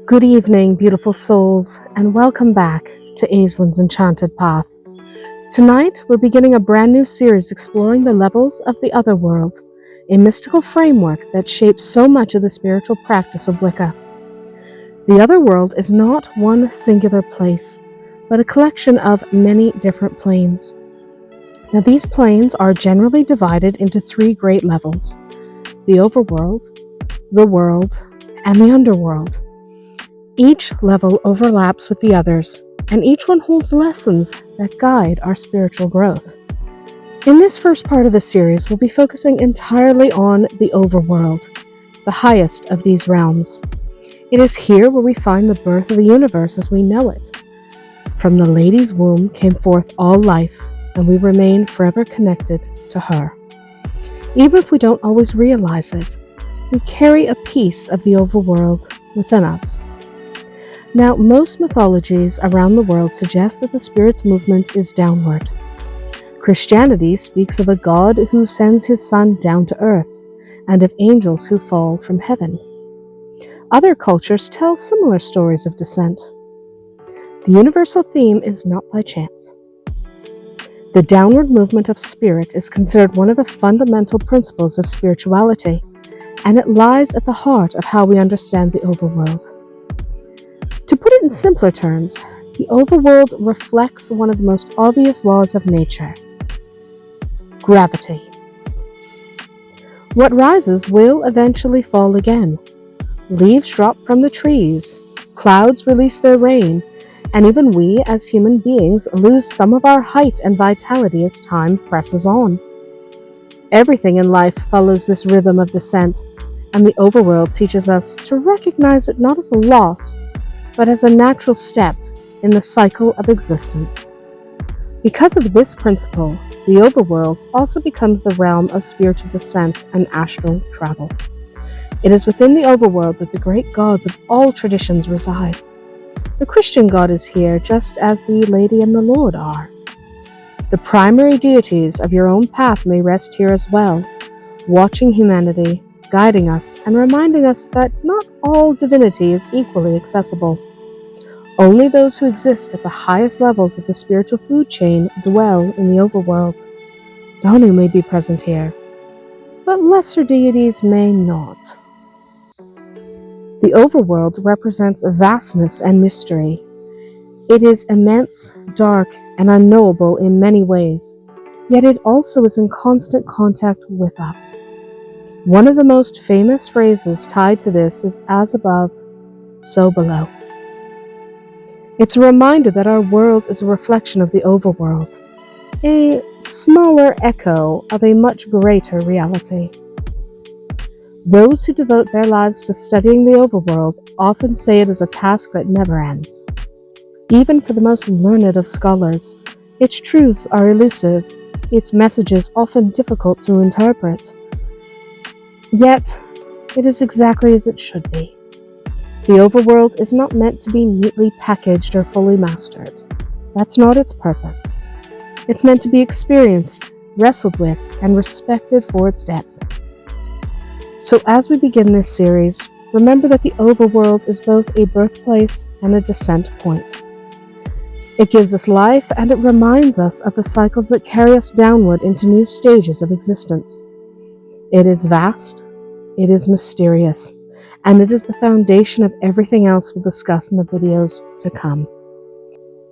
Good evening, beautiful souls, and welcome back to Aislin's Enchanted Path. Tonight, we're beginning a brand new series exploring the levels of the OtherWorld, a mystical framework that shapes so much of the spiritual practice of Wicca. The OtherWorld is not one singular place, but a collection of many different planes. Now, these planes are generally divided into three great levels: the Overworld, the World, and the Underworld. Each level overlaps with the others, and each one holds lessons that guide our spiritual growth. In this first part of the series, we'll be focusing entirely on the Overworld, the highest of these realms. It is here where we find the birth of the universe as we know it. From the lady's womb came forth all life, and we remain forever connected to her. Even if we don't always realize it, we carry a piece of the Overworld within us. Now, most mythologies around the world suggest that the spirit's movement is downward. Christianity speaks of a God who sends his Son down to earth, and of angels who fall from heaven. Other cultures tell similar stories of descent. The universal theme is not by chance. The downward movement of spirit is considered one of the fundamental principles of spirituality, and it lies at the heart of how we understand the Overworld. To put it in simpler terms, the Overworld reflects one of the most obvious laws of nature: gravity. What rises will eventually fall again. Leaves drop from the trees, clouds release their rain, and even we as human beings lose some of our height and vitality as time presses on. Everything in life follows this rhythm of descent, and the Overworld teaches us to recognize it not as a loss, but as a natural step in the cycle of existence. Because of this principle, the Overworld also becomes the realm of spiritual descent and astral travel. It is within the Overworld that the great gods of all traditions reside. The Christian God is here just as the Lady and the Lord are. The primary deities of your own path may rest here as well, watching humanity, guiding us, and reminding us that not all divinity is equally accessible. Only those who exist at the highest levels of the spiritual food chain dwell in the Overworld. Danu may be present here, but lesser deities may not. The Overworld represents vastness and mystery. It is immense, dark, and unknowable in many ways, yet it also is in constant contact with us. One of the most famous phrases tied to this is "as above, so below." It's a reminder that our world is a reflection of the Overworld, a smaller echo of a much greater reality. Those who devote their lives to studying the Overworld often say it is a task that never ends. Even for the most learned of scholars, its truths are elusive, its messages often difficult to interpret. Yet, it is exactly as it should be. The Overworld is not meant to be neatly packaged or fully mastered. That's not its purpose. It's meant to be experienced, wrestled with, and respected for its depth. So as we begin this series, remember that the Overworld is both a birthplace and a descent point. It gives us life, and it reminds us of the cycles that carry us downward into new stages of existence. It is vast, it is mysterious, and it is the foundation of everything else we'll discuss in the videos to come.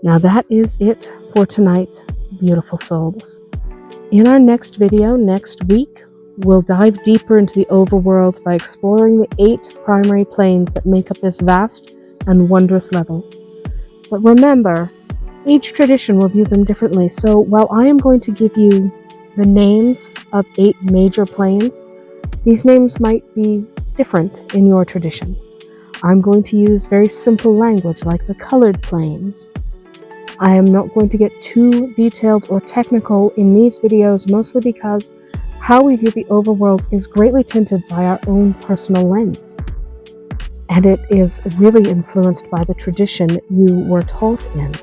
Now that is it for tonight, beautiful souls. In our next video next week, we'll dive deeper into the Overworld by exploring the 8 primary planes that make up this vast and wondrous level. But remember, each tradition will view them differently, so while I am going to give you the names of 8 major planes, these names might be different in your tradition. I'm going to use very simple language like the colored planes. I am not going to get too detailed or technical in these videos, mostly because how we view the Overworld is greatly tinted by our own personal lens. And it is really influenced by the tradition you were taught in.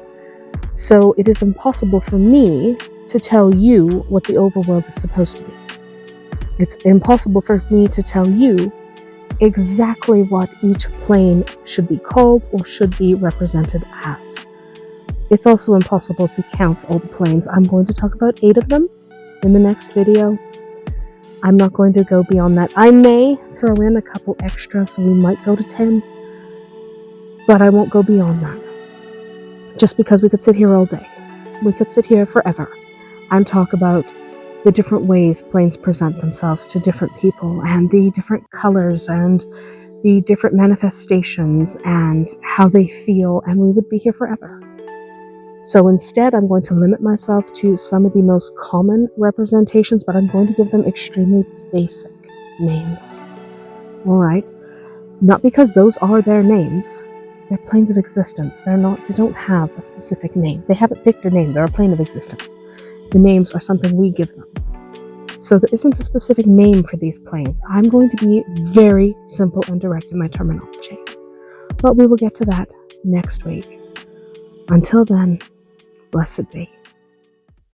So it is impossible for me to tell you what the Overworld is supposed to be. It's impossible for me to tell you exactly what each plane should be called or should be represented as. It's also impossible to count all the planes. I'm going to talk about 8 of them in the next video. I'm not going to go beyond that. I may throw in a couple extra, so we might go to 10, but I won't go beyond that. Just because we could sit here all day. We could sit here forever and talk about the different ways planes present themselves to different people, and the different colors and the different manifestations and how they feel, and we would be here forever. So instead, I'm going to limit myself to some of the most common representations, but I'm going to give them extremely basic names. All right? Not because those are their names. They're planes of existence. They don't have a specific name. They haven't picked a name. They're a plane of existence. The names are something we give them. So there isn't a specific name for these planes. I'm going to be very simple and direct in my terminology. But we will get to that next week. Until then, blessed be.